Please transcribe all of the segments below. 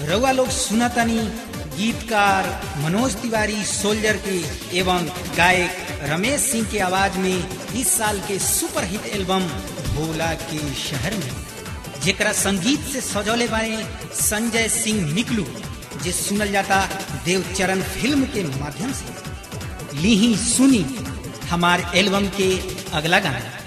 रउआ लोग सुनतनी गीतकार मनोज तिवारी सोल्जर के एवं गायक रमेश सिंह के आवाज में इस साल के सुपरहिट एल्बम भोला के शहर में, जेकरा संगीत से सजौले बारे संजय सिंह निकलू, जे सुनल जाता देवचरण फिल्म के माध्यम से। लीही सुनी हमार एल्बम के अगला गाना।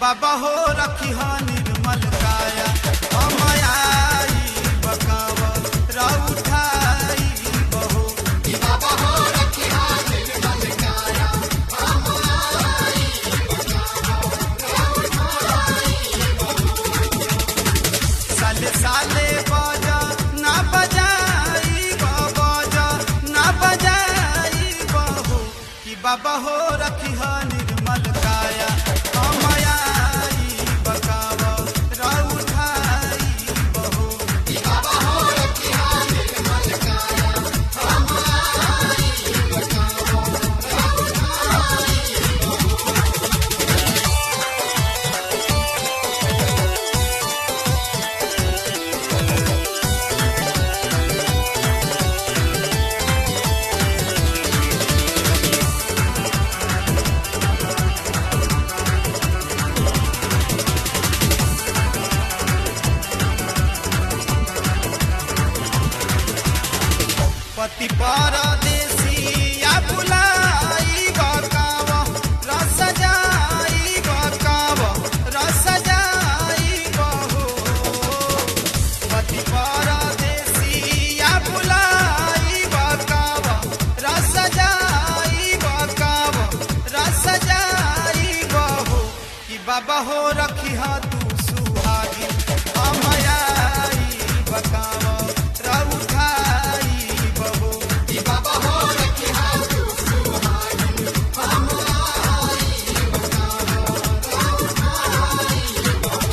बाबा हो रखी हा निर्मल काया, अमायाई बकावा राउठाई बहो। बाबा हो रखी हा निर्मल काया, अमायाई बकावा राउठाई बहो। साले साले बाजा ना बजाई बाजा ना बजाई बहो, कि बाबा हो रखी हा निर्मल काया, पति परदेसी या बुलाई बकावा रस जाई बकावा रस जाई बहो। पति परदेसी या बुलाई बकावा रस जाई बकावा रस जाई बहो, कि बाबा हो रखी हा तू सुहागी, अमायाई बकावा राउठाई। बाबा हो रखी हा तू सुहागी, अमायाई बकावा राउठाई बहो।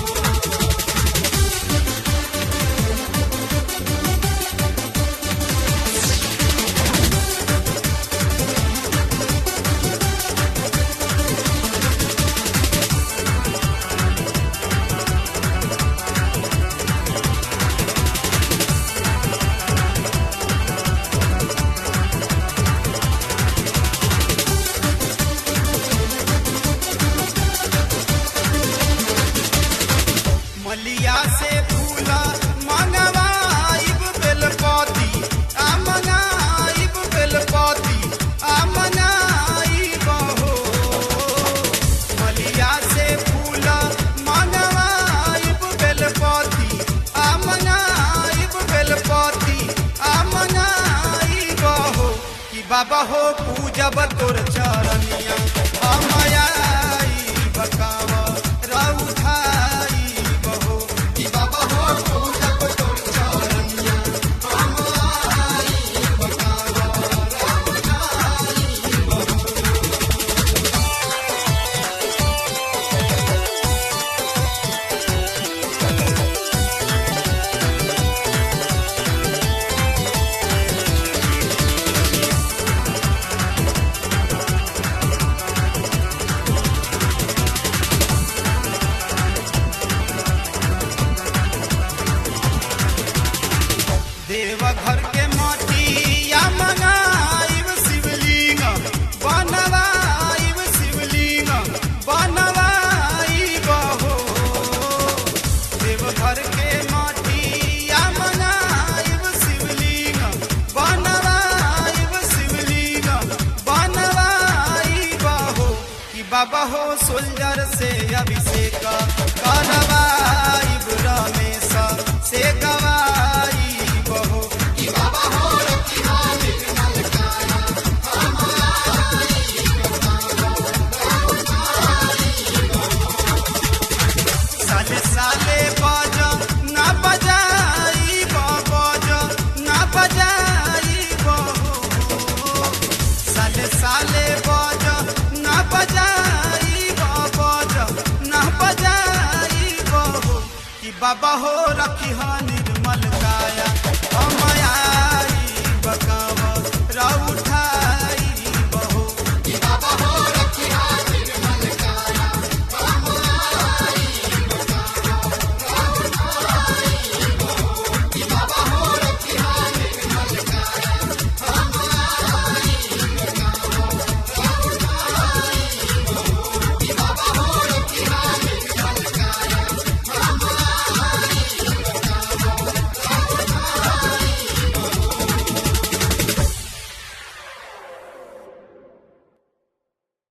मलिया से फूला मंगवाइब बेलपति, आ मंगाइब बेलपति, आ मंगाइब हो। मलिया से फूला मंगवाइब बेलपति, आ मंगाइब बेलपति, आ मंगाइब हो, कि बाबा हो पूजब तोर